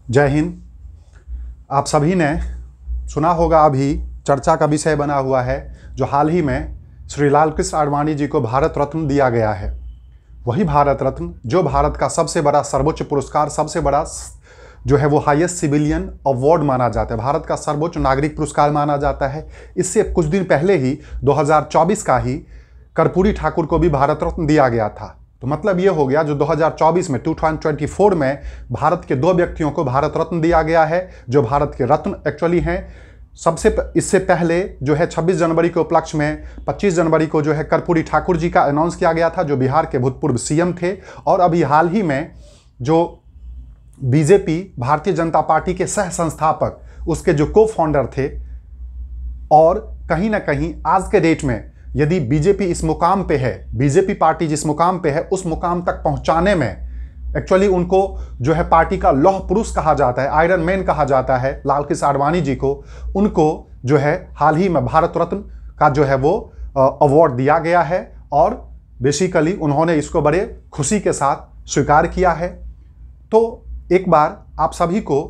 जय हिंद। आप सभी ने सुना होगा, अभी चर्चा का विषय बना हुआ है जो हाल ही में श्री लालकृष्ण आडवाणी जी को भारत रत्न दिया गया है। वही भारत रत्न जो भारत का सबसे बड़ा सर्वोच्च पुरस्कार, सबसे बड़ा जो है वो हाईएस्ट सिविलियन अवार्ड माना जाता है, भारत का सर्वोच्च नागरिक पुरस्कार माना जाता है। इससे कुछ दिन पहले ही 2024 का ही कर्पूरी ठाकुर को भी भारत रत्न दिया गया था। तो मतलब ये हो गया जो 2024 में 2024 में भारत के दो व्यक्तियों को भारत रत्न दिया गया है, जो भारत के रत्न एक्चुअली हैं। इससे पहले जो है 26 जनवरी के उपलक्ष्य में 25 जनवरी को जो है कर्पूरी ठाकुर जी का अनाउंस किया गया था, जो बिहार के भूतपूर्व सीएम थे। और अभी हाल ही में जो बीजेपी भारतीय जनता पार्टी के सह संस्थापक, उसके जो को फाउंडर थे, और कहीं ना कहीं आज के डेट में यदि बीजेपी इस मुकाम पे है, बीजेपी पार्टी जिस मुकाम पे है, उस मुकाम तक पहुंचाने में एक्चुअली उनको जो है पार्टी का लौह पुरुष कहा जाता है, आयरन मैन कहा जाता है लालकृष्ण आडवाणी जी को। उनको जो है हाल ही में भारत रत्न का जो है वो अवार्ड दिया गया है और बेसिकली उन्होंने इसको बड़े खुशी के साथ स्वीकार किया है। तो एक बार आप सभी को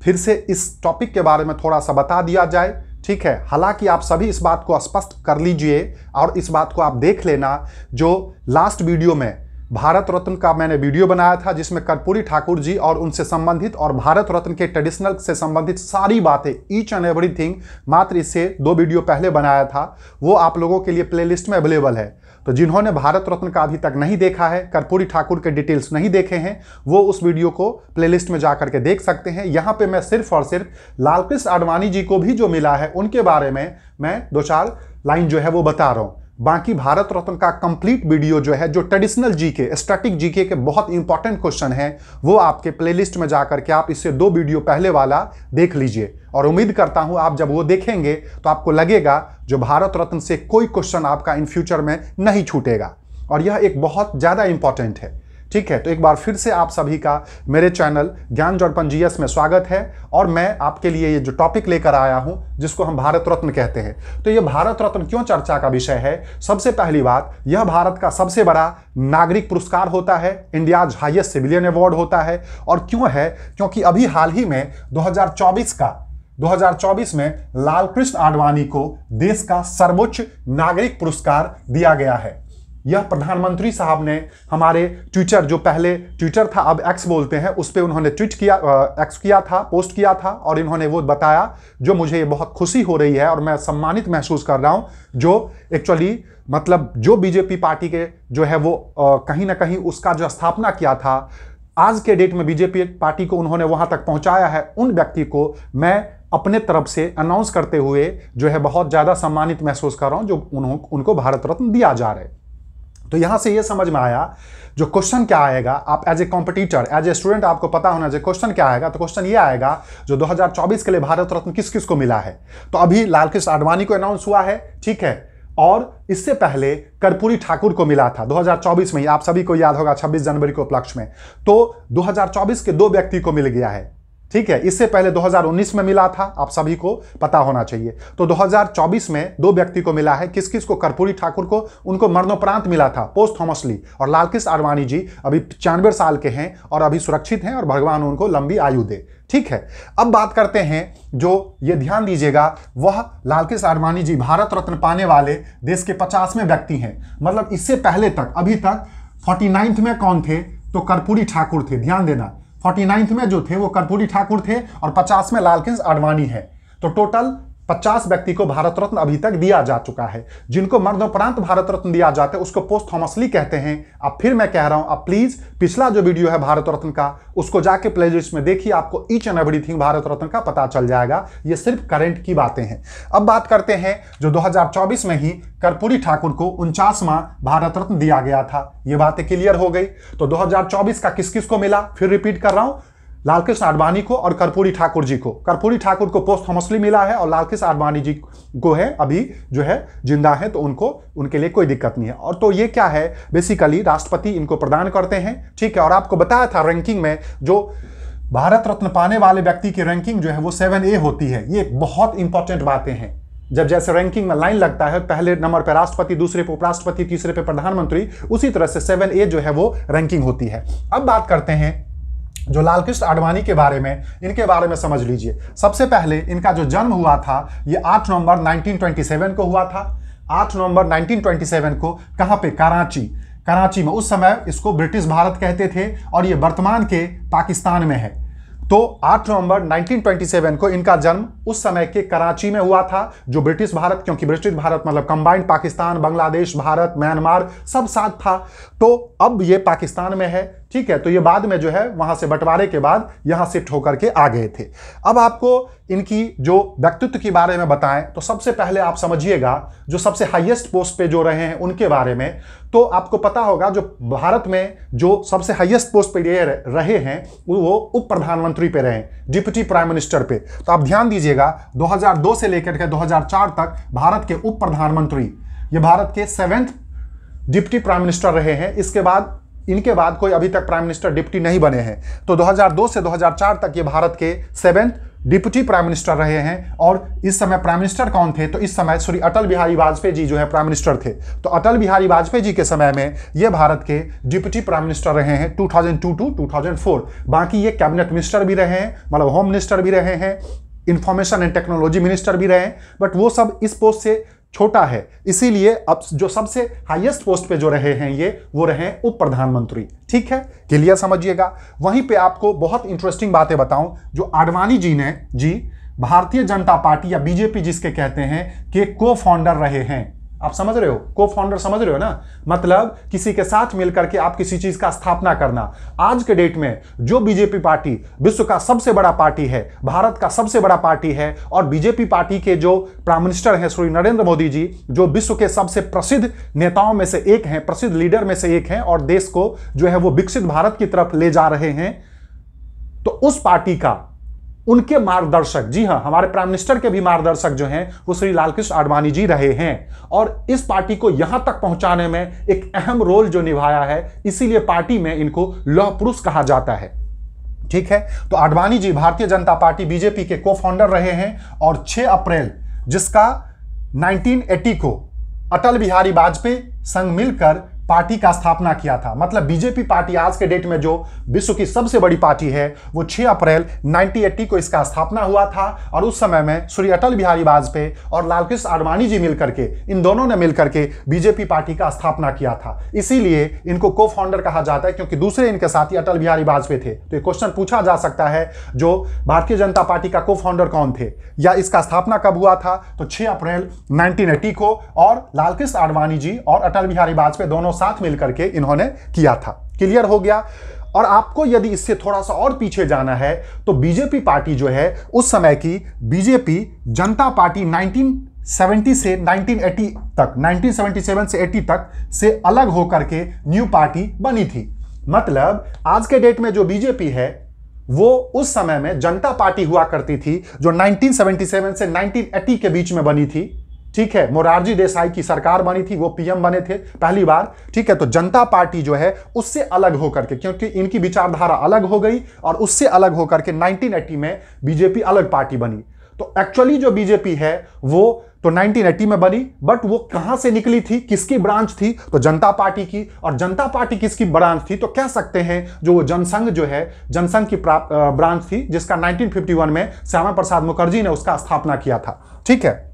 फिर से इस टॉपिक के बारे में थोड़ा सा बता दिया जाए, ठीक है। हालांकि आप सभी इस बात को स्पष्ट कर लीजिए और इस बात को आप देख लेना, जो लास्ट वीडियो में भारत रत्न का मैंने वीडियो बनाया था, जिसमें कर्पूरी ठाकुर जी और उनसे संबंधित और भारत रत्न के ट्रेडिशनल से संबंधित सारी बातें, ईच एंड एवरीथिंग, मात्र इससे 2 वीडियो पहले बनाया था। वो आप लोगों के लिए प्लेलिस्ट में अवेलेबल है। तो जिन्होंने भारत रत्न का अभी तक नहीं देखा है, कर्पूरी ठाकुर के डिटेल्स नहीं देखे हैं, वो उस वीडियो को प्लेलिस्ट में जाकर के देख सकते हैं। यहाँ पे मैं सिर्फ और सिर्फ लालकृष्ण आडवाणी जी को भी जो मिला है उनके बारे में मैं 2-4 लाइन जो है वो बता रहा हूँ। बाकी भारत रत्न का कंप्लीट वीडियो जो है, जो ट्रेडिशनल जीके, स्टैटिक जीके के बहुत इंपॉर्टेंट क्वेश्चन हैं, वो आपके प्लेलिस्ट में जाकर के आप इससे 2 वीडियो पहले वाला देख लीजिए। और उम्मीद करता हूं आप जब वो देखेंगे तो आपको लगेगा जो भारत रत्न से कोई क्वेश्चन आपका इन फ्यूचर में नहीं छूटेगा, और यह एक बहुत ज़्यादा इंपॉर्टेंट है, ठीक है। तो एक बार फिर से आप सभी का मेरे चैनल ज्ञान दर्पण जीएस में स्वागत है। और मैं आपके लिए ये जो टॉपिक लेकर आया हूं, जिसको हम भारत रत्न कहते हैं, तो ये भारत रत्न क्यों चर्चा का विषय है? सबसे पहली बात, यह भारत का सबसे बड़ा नागरिक पुरस्कार होता है, इंडियाज हाईएस्ट सिविलियन अवार्ड होता है। और क्यों है? क्योंकि अभी हाल ही में 2024 में लालकृष्ण आडवाणी को देश का सर्वोच्च नागरिक पुरस्कार दिया गया है। यह प्रधानमंत्री साहब ने हमारे ट्विटर, जो पहले ट्विटर था अब एक्स बोलते हैं, उस पर उन्होंने एक्स किया था, पोस्ट किया था, और इन्होंने वो बताया, जो मुझे ये बहुत खुशी हो रही है और मैं सम्मानित महसूस कर रहा हूँ। जो एक्चुअली मतलब जो बीजेपी पार्टी के जो है वो कहीं ना कहीं उसका जो स्थापना किया था, आज के डेट में बीजेपी पार्टी को उन्होंने वहां तक पहुंचाया है, उन व्यक्ति को मैं अपने तरफ से अनाउंस करते हुए जो है बहुत ज़्यादा सम्मानित महसूस कर रहा हूँ, जो उनको भारत रत्न दिया जा रहा है। तो यहां से ये समझ में आया जो क्वेश्चन क्या आएगा, आप as a competitor, as a student आपको पता होना चाहिए क्वेश्चन क्या आएगा। तो क्वेश्चन ये आएगा जो 2024 के लिए भारत रत्न किस किस को मिला है। तो अभी लालकृष्ण आडवाणी को अनाउंस हुआ है, ठीक है, और इससे पहले कर्पूरी ठाकुर को मिला था 2024 में ही, आप सभी को याद होगा 26 जनवरी के उपलक्ष्य में। तो 2024 के 2 व्यक्ति को मिल गया है, ठीक है। इससे पहले 2019 में मिला था, आप सभी को पता होना चाहिए। तो 2024 में 2 व्यक्ति को मिला है। किस किस को? कर्पूरी ठाकुर को, उनको मरणोपरांत मिला था पोस्टहमसली, और लालकृष्ण आडवाणी जी अभी 95 साल के हैं और अभी सुरक्षित हैं, और भगवान उनको लंबी आयु दे, ठीक है। अब बात करते हैं, जो ये ध्यान दीजिएगा, वह लालकृष्ण आडवाणी जी भारत रत्न पाने वाले देश के 50वें व्यक्ति हैं। मतलब इससे पहले तक, अभी तक 49th में कौन थे? तो कर्पूरी ठाकुर थे। ध्यान देना, 49th में जो थे वो कर्पूरी ठाकुर थे और 50 में लालकृष्ण आडवाणी है। तो टोटल 50 व्यक्ति को भारत रत्न अभी तक दिया जा चुका है। जिनको मरणोपरांत भारत रत्न दिया जाता है उसको पोस्टहमसली कहते हैं। अब फिर मैं कह रहा हूं, आप प्लीज पिछला जो वीडियो है भारत रत्न का, उसको जाके प्लेलिस्ट में देखिए, आपको each and everything Bharat Ratna का पता चल जाएगा। ये सिर्फ करंट की बातें हैं। अब बात करते हैं जो 2024 में ही कर्पूरी ठाकुर को 49वां भारत रत्न दिया गया था। ये बातें क्लियर हो गई। तो 2024 का किस किस को मिला, फिर रिपीट कर रहा हूं, लालकृष्ण आडवाणी को और कर्पूरी ठाकुर जी को। कर्पूरी ठाकुर को पोस्टहमसली मिला है और लालकृष्ण आडवाणी जी को है अभी जो है जिंदा है, तो उनके लिए कोई दिक्कत नहीं है। और तो ये क्या है, बेसिकली राष्ट्रपति इनको प्रदान करते हैं, ठीक है। और आपको बताया था रैंकिंग में जो भारत रत्न पाने वाले व्यक्ति की रैंकिंग जो है वो 7A होती है। ये बहुत इंपॉर्टेंट बातें हैं। जब जैसे रैंकिंग में लाइन लगता है, पहले नंबर पर राष्ट्रपति, दूसरे पे उपराष्ट्रपति, तीसरे पे प्रधानमंत्री, उसी तरह से 7A जो है वो रैंकिंग होती है। अब बात करते हैं जो लालकृष्ण आडवाणी के बारे में, इनके बारे में समझ लीजिए। सबसे पहले इनका जो जन्म हुआ था ये 8 नवंबर 1927 को हुआ था। 8 नवंबर 1927 को कहाँ पे? कराची में। उस समय इसको ब्रिटिश भारत कहते थे और ये वर्तमान के पाकिस्तान में है। तो 8 नवंबर 1927 को इनका जन्म उस समय के कराची में हुआ था, जो ब्रिटिश भारत, क्योंकि ब्रिटिश भारत मतलब कंबाइंड पाकिस्तान, बांग्लादेश, भारत, म्यांमार सब साथ था। तो अब ये पाकिस्तान में है, ठीक है। तो ये बाद में जो है वहां से बंटवारे के बाद यहां शिफ्ट होकर के आ गए थे। अब आपको इनकी जो व्यक्तित्व के बारे में बताएं तो सबसे पहले आप समझिएगा जो सबसे हाईएस्ट पोस्ट पे जो रहे हैं उनके बारे में। तो आपको पता होगा जो भारत में जो सबसे हाईएस्ट पोस्ट पे रहे हैं वो उप प्रधानमंत्री पे रहे, डिप्टी प्राइम मिनिस्टर पे। तो आप ध्यान दीजिएगा 2002 से लेकर के 2004 तक भारत के उप प्रधानमंत्री, ये भारत के 7वें डिप्टी प्राइम मिनिस्टर रहे हैं। इसके बाद इनके बाद कोई अभी तक प्राइम मिनिस्टर डिप्टी नहीं बने हैं। तो 2002 से 2004 तक ये भारत के 7वें डिप्टी प्राइम मिनिस्टर रहे हैं। और इस समय प्राइम मिनिस्टर कौन थे? तो इस समय श्री अटल बिहारी वाजपेयी जी जो है प्राइम मिनिस्टर थे। तो अटल बिहारी वाजपेयी जी के समय में ये भारत के डिप्टी प्राइम मिनिस्टर रहे हैं 2002 टू 2004। बाकी ये कैबिनेट मिनिस्टर भी रहे हैं, मतलब होम मिनिस्टर भी रहे हैं, इंफॉर्मेशन एंड टेक्नोलॉजी मिनिस्टर भी रहे हैं, बट वो सब इस पोस्ट से छोटा है। इसीलिए अब जो सबसे हाईएस्ट पोस्ट पे जो रहे हैं ये वो रहे उप प्रधानमंत्री, ठीक है। क्लियर समझिएगा। वहीं पे आपको बहुत इंटरेस्टिंग बातें बताऊं, जो आडवाणी जी भारतीय जनता पार्टी या बीजेपी जिसके कहते हैं के को फाउंडर रहे हैं। आप समझ रहे हो? को फाउंडर समझ रहे हो ना? मतलब किसी के साथ मिलकर के आप किसी चीज का स्थापना करना। आज के डेट में जो बीजेपी पार्टी विश्व का सबसे बड़ा पार्टी है, भारत का सबसे बड़ा पार्टी है, और बीजेपी पार्टी के जो प्राइम मिनिस्टर हैं श्री नरेंद्र मोदी जी, जो विश्व के सबसे प्रसिद्ध नेताओं में से एक हैं, प्रसिद्ध लीडर में से एक हैं, और देश को जो है वो विकसित भारत की तरफ ले जा रहे हैं। तो उस पार्टी का उनके मार्गदर्शक, जी हां, हमारे प्राइम मिनिस्टर के भी मार्गदर्शक जो हैं वो श्री लालकृष्ण आडवाणी जी रहे हैं। और इस पार्टी को यहां तक पहुंचाने में एक अहम रोल जो निभाया है, इसीलिए पार्टी में इनको लौह पुरुष कहा जाता है, ठीक है। तो आडवाणी जी भारतीय जनता पार्टी बीजेपी के को फाउंडर रहे हैं। और 6 अप्रैल जिसका 1980 को अटल बिहारी वाजपेयी संग मिलकर पार्टी का स्थापना किया था। मतलब बीजेपी पार्टी आज के डेट में जो विश्व की सबसे बड़ी पार्टी है वो 6 अप्रैल 1980 को इसका स्थापना हुआ था। और उस समय में श्री अटल बिहारी वाजपेयी और लालकृष्ण आडवाणी जी मिलकर के, इन दोनों ने मिलकर के बीजेपी पार्टी का स्थापना किया था। इसीलिए इनको को फाउंडर कहा जाता है, क्योंकि दूसरे इनके साथी अटल बिहारी वाजपेयी थे। तो ये क्वेश्चन पूछा जा सकता है जो भारतीय जनता पार्टी का को फाउंडर कौन थे या इसका स्थापना कब हुआ था? तो 6 अप्रैल 1980 को। और लालकृष्ण आडवाणी जी और अटल बिहारी वाजपेयी दोनों साथ मिलकर के इन्होंने किया था। क्लियर हो गया। और आपको यदि इससे थोड़ा सा और पीछे जाना है तो बीजेपी पार्टी जो है उस समय की बीजेपी जनता पार्टी 1970 से 1980 तक, 1977 से 80 तक से अलग होकर के न्यू पार्टी बनी थी। मतलब आज के डेट में जो बीजेपी है वो उस समय में जनता पार्टी हुआ करती थी, जो 1977 से 1980 के बीच में बनी थी, ठीक है। मोरारजी देसाई की सरकार बनी थी, वो पीएम बने थे पहली बार, ठीक है। तो जनता पार्टी जो है उससे अलग होकर के, क्योंकि इनकी विचारधारा अलग हो गई, और उससे अलग होकर के 1980 में बीजेपी अलग पार्टी बनी। तो एक्चुअली जो बीजेपी है वो तो 1980 में बनी, बट वो कहां से निकली थी, किसकी ब्रांच थी? तो जनता पार्टी की। और जनता पार्टी किसकी ब्रांच थी? तो कह सकते हैं जो वो जनसंघ जो है, जनसंघ की ब्रांच थी, जिसका 1951 में श्यामा प्रसाद मुखर्जी ने उसका स्थापना किया था, ठीक है।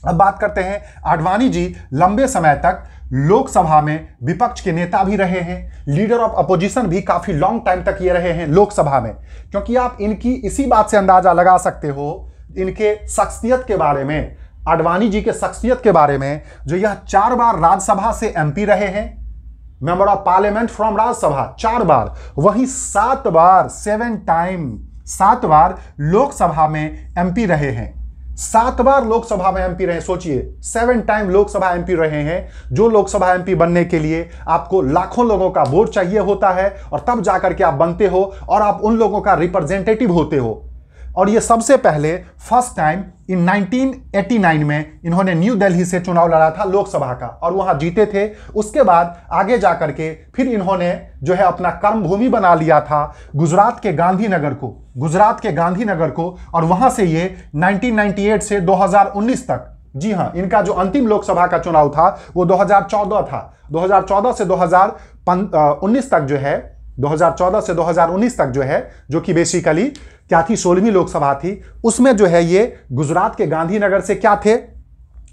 अब बात करते हैं, आडवाणी जी लंबे समय तक लोकसभा में विपक्ष के नेता भी रहे हैं, लीडर ऑफ अपोजिशन भी काफी लॉन्ग टाइम तक ये रहे हैं लोकसभा में। क्योंकि आप इनकी इसी बात से अंदाजा लगा सकते हो इनके शख्सियत के बारे में, आडवाणी जी के शख्सियत के बारे में, जो यह 4 बार राज्यसभा से एमपी रहे हैं, member of parliament from Rajya Sabha 4 बार, वहीं 7 बार 7 बार लोकसभा में एमपी रहे हैं। 7 बार लोकसभा में एमपी रहे, सोचिए 7 टाइम लोकसभा एमपी रहे हैं। जो लोकसभा एमपी बनने के लिए आपको लाखों लोगों का वोट चाहिए होता है, और तब जाकर के आप बनते हो और आप उन लोगों का रिप्रेजेंटेटिव होते हो। और ये सबसे पहले फर्स्ट टाइम इन 1989 में इन्होंने न्यू दिल्ली से चुनाव लड़ा था लोकसभा का, और वहां जीते थे। उसके बाद आगे जाकर के फिर इन्होंने जो है अपना कर्मभूमि बना लिया था गुजरात के गांधीनगर को, और वहां से ये 1998 से 2019 तक, जी हां, इनका जो अंतिम लोकसभा का चुनाव था वो 2014 था। 2014 से 2019 तक जो है 2014 से 2019 तक जो है, जो कि बेसिकली क्या थी, 16वीं लोकसभा थी, उसमें जो है ये गुजरात के गांधीनगर से क्या थे,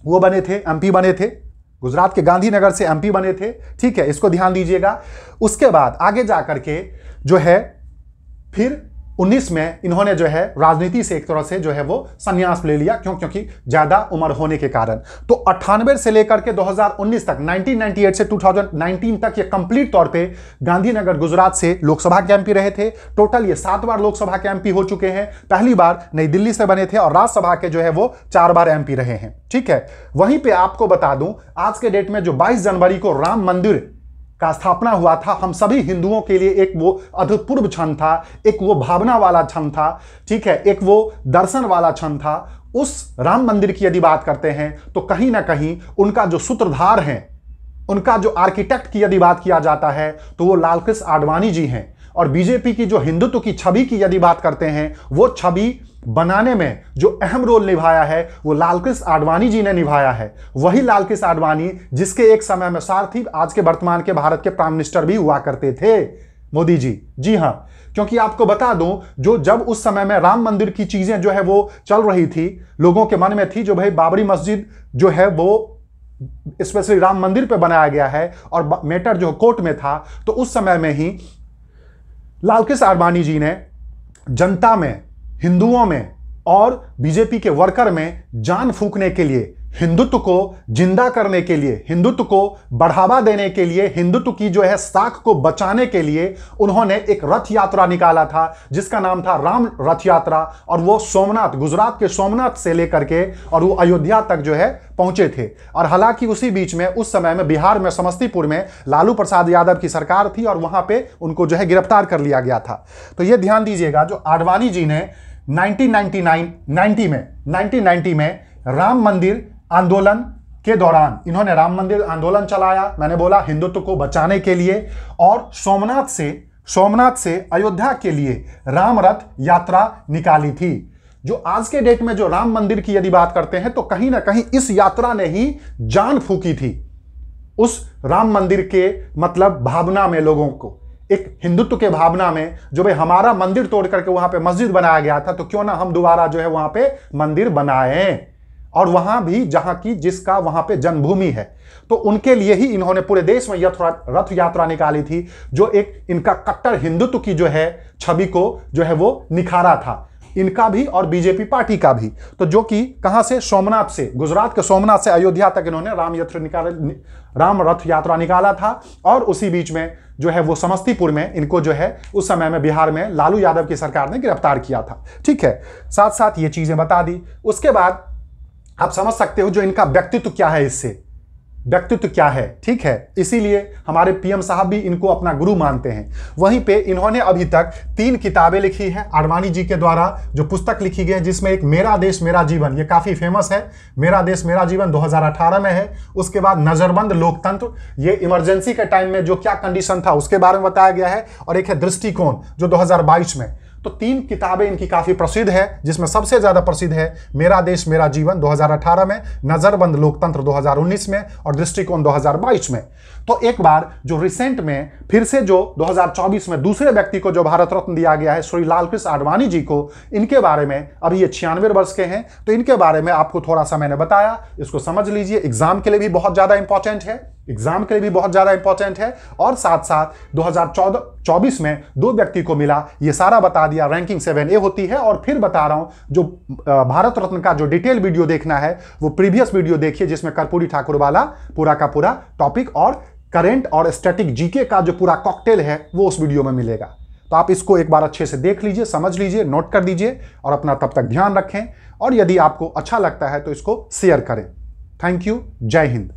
वो बने थे, एमपी बने थे। गुजरात के गांधीनगर से एमपी बने थे, ठीक है, इसको ध्यान दीजिएगा। उसके बाद आगे जाकर के जो है फिर 19 में इन्होंने जो है राजनीति से एक तरह से जो है वो संन्यास ले लिया, क्योंकि ज्यादा उम्र होने के कारण। तो 98 से लेकर के 2019 तक, 1998 से 2019 तक ये कंप्लीट तौर पे गांधीनगर गुजरात से लोकसभा के एमपी रहे थे। टोटल ये 7 बार लोकसभा के एमपी हो चुके हैं। पहली बार नई दिल्ली से बने थे और राज्यसभा के जो है वो 4 बार एमपी रहे हैं, ठीक है। वहीं पे आपको बता दूं, आज के डेट में जो 22 जनवरी को राम मंदिर का स्थापना हुआ था, हम सभी हिंदुओं के लिए एक वो अभूतपूर्व क्षण था, एक वो भावना वाला क्षण था, ठीक है, एक वो दर्शन वाला क्षण था। उस राम मंदिर की यदि बात करते हैं तो कहीं ना कहीं उनका जो सूत्रधार हैं, उनका जो आर्किटेक्ट की यदि बात किया जाता है तो वो लालकृष्ण आडवाणी जी हैं। और बीजेपी की जो हिंदुत्व की छवि की यदि बात करते हैं, वो छवि बनाने में जो अहम रोल निभाया है वो लालकृष्ण आडवाणी जी ने निभाया है। वही लालकृष्ण आडवाणी जिसके एक समय में सारथी आज के वर्तमान के भारत के प्राइम मिनिस्टर भी हुआ करते थे, मोदी जी। जी हां, क्योंकि आपको बता दूं, जो जब उस समय में राम मंदिर की चीजें जो है वो चल रही थी, लोगों के मन में थी जो भाई बाबरी मस्जिद जो है वो स्पेशली राम मंदिर पे बनाया गया है और मैटर जो कोर्ट में था, तो उस समय में ही लालकृष्ण आडवाणी जी ने जनता में, हिंदुओं में और बीजेपी के वर्कर में जान फूंकने के लिए, हिंदुत्व को जिंदा करने के लिए, हिंदुत्व को बढ़ावा देने के लिए, हिंदुत्व की जो है साख को बचाने के लिए उन्होंने एक रथ यात्रा निकाला था जिसका नाम था राम रथ यात्रा। और वो सोमनाथ, गुजरात के सोमनाथ से लेकर के और वो अयोध्या तक जो है पहुंचे थे। और हालांकि उसी बीच में उस समय में बिहार में समस्तीपुर में लालू प्रसाद यादव की सरकार थी और वहां पे उनको जो है गिरफ्तार कर लिया गया था। तो ये ध्यान दीजिएगा, जो आडवाणी जी ने 1990 में राम मंदिर आंदोलन के दौरान इन्होंने राम मंदिर आंदोलन चलाया, मैंने बोला हिंदुत्व को बचाने के लिए, और सोमनाथ से अयोध्या के लिए राम रथ यात्रा निकाली थी। जो आज के डेट में जो राम मंदिर की यदि बात करते हैं तो कहीं ना कहीं इस यात्रा ने ही जान फूकी थी उस राम मंदिर के मतलब भावना में, लोगों को एक हिंदुत्व के भावना में, जो भाई हमारा मंदिर तोड़ करके वहां पे मस्जिद बनाया गया था, तो क्यों ना हम दोबारा जो है वहां पे मंदिर बनाएं, और वहां भी जहां की जिसका वहां पे जन्मभूमि है। तो उनके लिए ही इन्होंने पूरे देश में रथ यात्रा निकाली थी, जो एक इनका कट्टर हिंदुत्व की जो है छवि को जो है वो निखारा था, इनका भी और बीजेपी पार्टी का भी। तो जो कि कहां से, सोमनाथ से, गुजरात के सोमनाथ से अयोध्या तक इन्होंने राम रथ यात्रा निकाला था। और उसी बीच में जो है वो समस्तीपुर में इनको जो है उस समय में बिहार में लालू यादव की सरकार ने गिरफ्तार किया था, ठीक है। साथ साथ ये चीजें बता दी। उसके बाद आप समझ सकते हो जो इनका व्यक्तित्व क्या है, इससे व्यक्तित्व क्या है, ठीक है। इसीलिए हमारे पीएम साहब भी इनको अपना गुरु मानते हैं। वहीं पे इन्होंने अभी तक 3 किताबें लिखी हैं आडवाणी जी के द्वारा, जो पुस्तक लिखी गई है, जिसमें एक मेरा देश मेरा जीवन, ये काफी फेमस है, मेरा देश मेरा जीवन 2018 में है। उसके बाद नजरबंद लोकतंत्र, ये इमरजेंसी के टाइम में जो क्या कंडीशन था उसके बारे में बताया गया है। और एक है दृष्टिकोण, जो 2022 में। तो 3 किताबें इनकी काफी प्रसिद्ध है, जिसमें सबसे ज्यादा प्रसिद्ध है मेरा देश मेरा जीवन 2018 में, नजरबंद लोकतंत्र 2019 में और दृष्टिकोण 2022 में। तो एक बार जो रिसेंट में फिर से जो 2024 में दूसरे व्यक्ति को जो भारत रत्न दिया गया है, श्री लालकृष्ण आडवाणी जी को, इनके बारे में, अभी ये 96 वर्ष के हैं, तो इनके बारे में आपको थोड़ा सा मैंने बताया, इसको समझ लीजिए। एग्जाम के लिए भी बहुत ज्यादा इंपॉर्टेंट है, एग्जाम के लिए भी बहुत ज्यादा इंपॉर्टेंट है। और साथ साथ 2024 में 2 व्यक्ति को मिला, ये सारा बता दिया। रैंकिंग 7A होती है। और फिर बता रहा हूं, जो भारत रत्न का जो डिटेल वीडियो देखना है वो प्रीवियस वीडियो देखिए, जिसमें कर्पूरी ठाकुर वाला पूरा का पूरा टॉपिक और करेंट और स्टैटिक जीके का जो पूरा कॉकटेल है वो उस वीडियो में मिलेगा। तो आप इसको एक बार अच्छे से देख लीजिए, समझ लीजिए, नोट कर दीजिए और अपना तब तक ध्यान रखें। और यदि आपको अच्छा लगता है तो इसको शेयर करें। Thank you. जय हिंद।